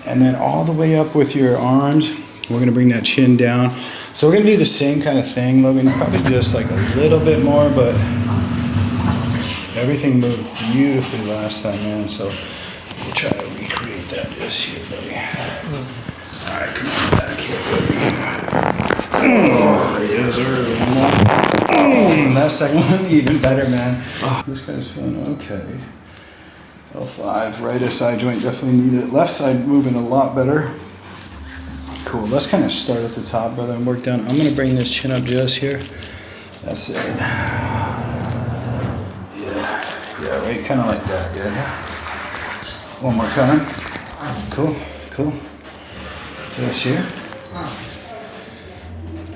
And then all the way up with your arms. We're gonna bring that chin down. So we're gonna do the same kind of thing, Logan. Probably just like a little bit more, but everything moved beautifully last time, man. So we'll try to recreate that just here, buddy. All right, come on back here, buddy. Oh, yes, sir. That second one, even better, man. This guy's feeling okay. L5, right side joint definitely need it. Left side moving a lot better. Cool, let's kind of start at the top, brother, and work down. I'm gonna bring this chin up just here. That's it. Yeah, right, kind of like that, yeah. One more time. Cool. Just here.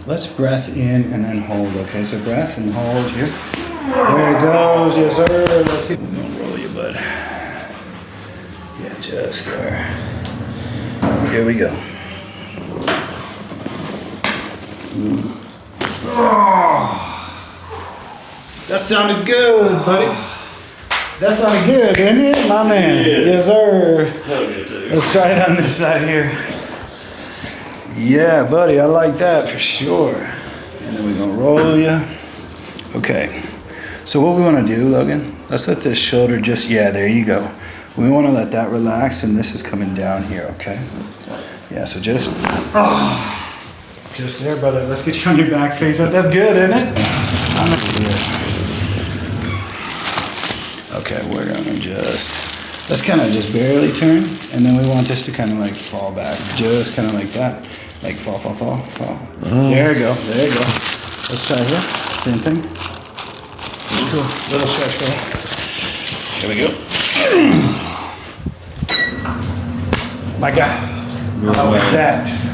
Let's breath in and then hold, okay? So breath and hold here. There it goes, yes sir. Let's keep gonna roll you, bud. Yeah, just there. Here we go. Oh, that sounded good, buddy. That sounded good, didn't it, my man? Yeah. Yes, sir. Let's try it on this side here. Yeah, buddy, I like that for sure. And then we're gonna roll you. Okay. So what we want to do, Logan? Let's let this shoulder just there you go. We want to let that relax, and this is coming down here. Okay. Yeah. So just there, brother. Let's get you on your back face up. That's good, isn't it? Okay, we're gonna let's kind of just barely turn, and then we want this to kind of like fall back, just kind of like that, like fall. There you go. Let's try here. Same thing. Cool. Little stretch, brother. Here we go. My God. How was that?